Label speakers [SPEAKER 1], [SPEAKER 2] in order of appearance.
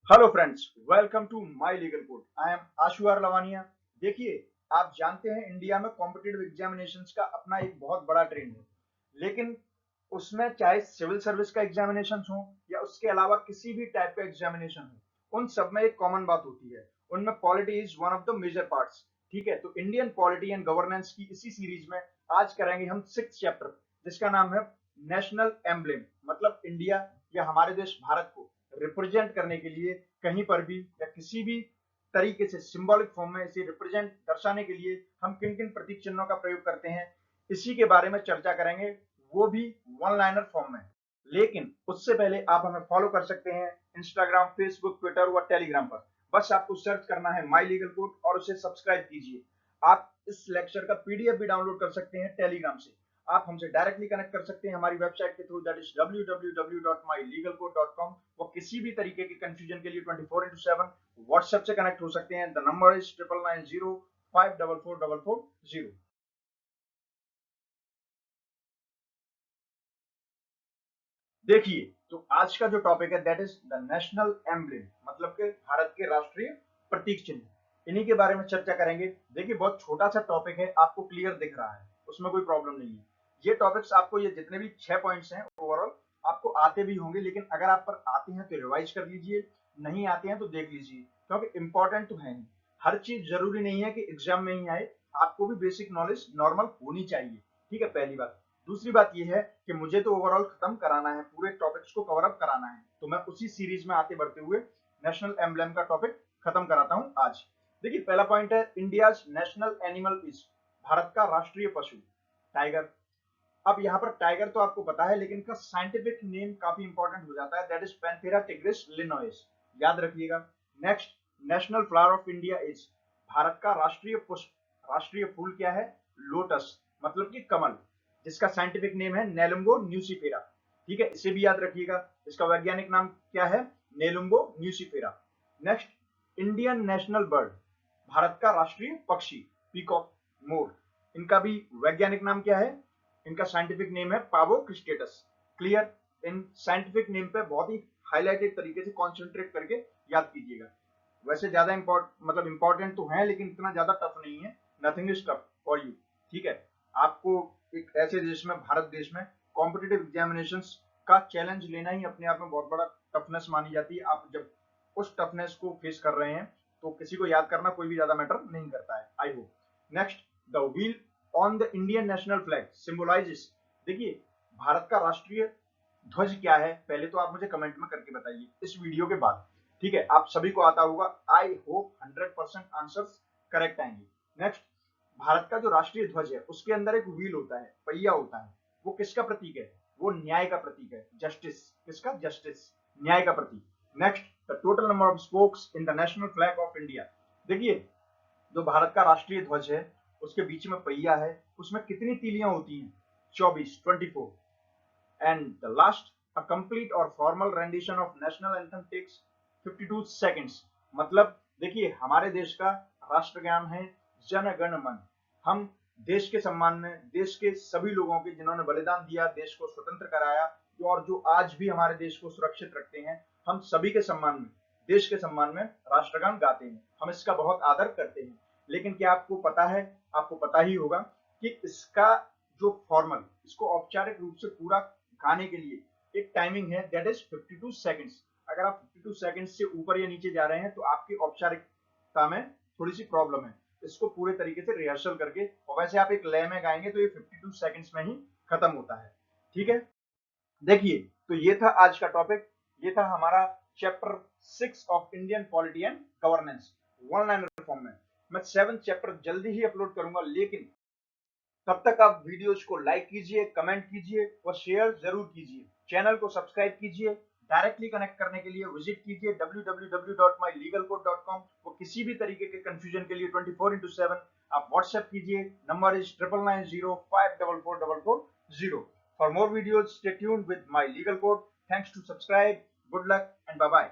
[SPEAKER 1] Hello friends, welcome to my legal code. I am Ashu R Lavania. देखिए, आप जानते हैं इंडिया में कॉम्पिटिटिव एग्जामिनेशंस का अपना एक बहुत बड़ा ट्रेंड है, लेकिन उसमें चाहे सिविल सर्विस का एग्जामिनेशन हो या उसके अलावा किसी भी टाइप का एग्जामिनेशन हो, उन सब में एक कॉमन बात होती है, उनमें polity is one of the major parts. ठीक है, तो इंडियन पॉलिटी एंड गवर्नेंस की इसी सीरीज में आज करेंगे हम 6th चैप्टर, जिसका नाम है नेशनल एम्ब्लेम। मतलब इंडिया या हमारे देश भारत को रिप्रेजेंट करने के लिए कहीं पर भी या किसी भी तरीके से सिंबॉलिक फॉर्म में इसे रिप्रेजेंट दर्शाने के लिए हम किन किन प्रतीक चिन्हों का प्रयोग करते हैं, इसी के बारे में चर्चा करेंगे, वो भी वन लाइनर फॉर्म में। लेकिन उससे पहले आप हमें फॉलो कर सकते हैं इंस्टाग्राम, फेसबुक, ट्विटर व टेलीग्राम पर। बस आपको सर्च करना है माई लीगल कोड और उसे सब्सक्राइब कीजिए। आप इस लेक्चर का पीडीएफ भी डाउनलोड कर सकते हैं टेलीग्राम से। आप हमसे डायरेक्टली कनेक्ट कर सकते हैं हमारी वेबसाइट के थ्रू, दैट इज www.mylegalcode.com। वो किसी भी तरीके के कंफ्यूजन के लिए 24/7 व्हाट्सएप से कनेक्ट हो सकते हैं। The number is 9990544440। देखिए, तो आज का जो टॉपिक है that is the national emblem, मतलब के भारत के राष्ट्रीय प्रतीक चिन्ह। इन्हीं के बारे में चर्चा करेंगे। देखिए, बहुत छोटा सा टॉपिक है, आपको क्लियर दिख रहा है, उसमें कोई प्रॉब्लम नहीं है। ये टॉपिक्स आपको, ये जितने भी 6 पॉइंट्स हैं ओवरऑल, आपको आते भी होंगे, लेकिन अगर आप पर आते हैं तो रिवाइज कर लीजिए, नहीं आते हैं तो देख लीजिए, क्योंकि इंपॉर्टेंट तो है ही। हर चीज जरूरी नहीं है कि एग्जाम में ही आए, आपको भी बेसिक नॉलेज नॉर्मल होनी चाहिए। ठीक है, पहली बात। दूसरी बात यह है कि मुझे तो ओवरऑल खत्म कराना है, पूरे टॉपिक्स को कवर अप कराना है, तो मैं उसी सीरीज में आते बढ़ते हुए नेशनल एम्ब्लेम का टॉपिक खत्म कराता हूं आज। देखिए, पहला पॉइंट है India's national animal is, Bharat का राष्ट्रीय पशु टाइगर। अब यहाँ पर टाइगर तो आपको पता है, लेकिन इसका साइंटिफिक नेम काफी इंपॉर्टेंट हो जाता है, दैट इज पैंथेरा टिग्रिस लिनोइस। याद रखिएगा। Next, national flower of India is, Bharat का राष्ट्रीय पुष्प, राष्ट्रीय फूल क्या है? लोटस, मतलब कि कमल, जिसका साइंटिफिक नेम है नेलुम्बो न्यूसिफेरा। ठीक है, इसे भी याद रखिएगा। इसका वैज्ञानिक नाम क्या है? Nelumbo nucifera. Next, Indian national bird, भारत का राष्ट्रीय पक्षी पीकॉक, मोर। इनका भी वैज्ञानिक नाम क्या है? इनका साइंटिफिक नेम है पावो क्रिस्टेटस। क्लियर? इन साइंटिफिक नेम पे बहुत ही हाईलाइटेड तरीके से कॉन्सेंट्रेट करके याद कीजिएगा। वैसे ज्यादा मतलब इंपॉर्टेंट तो है, लेकिन इतना ज्यादा टफ नहीं है। Nothing is tough for you. ठीक है, आपको एक ऐसे देश में, भारत देश में, कॉम्पिटिटिव एग्जामिनेशन का चैलेंज लेना ही अपने आप में बहुत बड़ा टफनेस मानी जाती है। आप जब उस टफनेस को फेस कर रहे हैं तो किसी को याद करना कोई भी ज्यादा मैटर नहीं करता है, I hope. Next, the wheel on the Indian national flag symbolizes. देखिए, भारत का राष्ट्रीय ध्वज क्या है, पहले तो आप मुझे कमेंट में करके बताइए इस वीडियो के बाद। ठीक है, आप सभी को आता होगा, आई होप 100% आंसर्स करेक्ट आएंगे। नेक्स्ट, भारत का जो राष्ट्रीय ध्वज है उसके अंदर एक व्हील होता है, पहिया होता है। वो किसका प्रतीक है? वो न्याय का प्रतीक है, जस्टिस। किसका? जस्टिस, न्याय का प्रतीक। Next, the total number of spokes in the national flag of India. देखिए, जो भारत का राष्ट्रीय ध्वज है उसके बीच में पहिया है, उसमें कितनी तीलियां होती हैं? 24, 24। And the last, a complete और formal rendition of national anthem takes 52 seconds. मतलब देखिए, हमारे देश का राष्ट्रगान है जन गण मन। हम देश के सम्मान में, देश के सभी लोगों के जिन्होंने बलिदान दिया, देश को स्वतंत्र कराया, और जो आज भी हमारे देश को सुरक्षित रखते हैं, हम सभी के सम्मान में, देश के सम्मान में राष्ट्रगान गाते हैं। हम इसका बहुत आदर करते हैं। लेकिन क्या आपको पता है, आपको पता ही होगा कि इसका जो फॉर्मल, इसको औपचारिक रूप से पूरा गाने के लिए एक टाइमिंग है, दैट इज 52 सेकंड्स। अगर आप 52 सेकंड्स से ऊपर या नीचे जा रहे हैं तो आपकी औपचारिकता में थोड़ी सी प्रॉब्लम है। इसको पूरे तरीके से रिहर्सल करके, और वैसे आप एक लय में गाएंगे तो ये 52 सेकंड्स में ही खत्म होता है। ठीक है, देखिए, तो ये था आज का टॉपिक। ये था हमारा chapter 6 of Indian polity and governance, one liner form में। मैं 7th चैप्टर जल्दी ही अपलोड करूंगा, लेकिन तब तक आप वीडियोज को लाइक कीजिए, कमेंट कीजिए और शेयर जरूर कीजिए। चैनल को सब्सक्राइब कीजिए। डायरेक्टली कनेक्ट करने के लिए विजिट कीजिए www.mylegalcode.com। वो किसी भी तरीके के कंफ्यूजन के लिए 24/7 आप व्हाट्सएप कीजिए। Number is 9990544440। For more videos stay tuned with my legal code. Thanks to subscribe. Good luck and bye bye.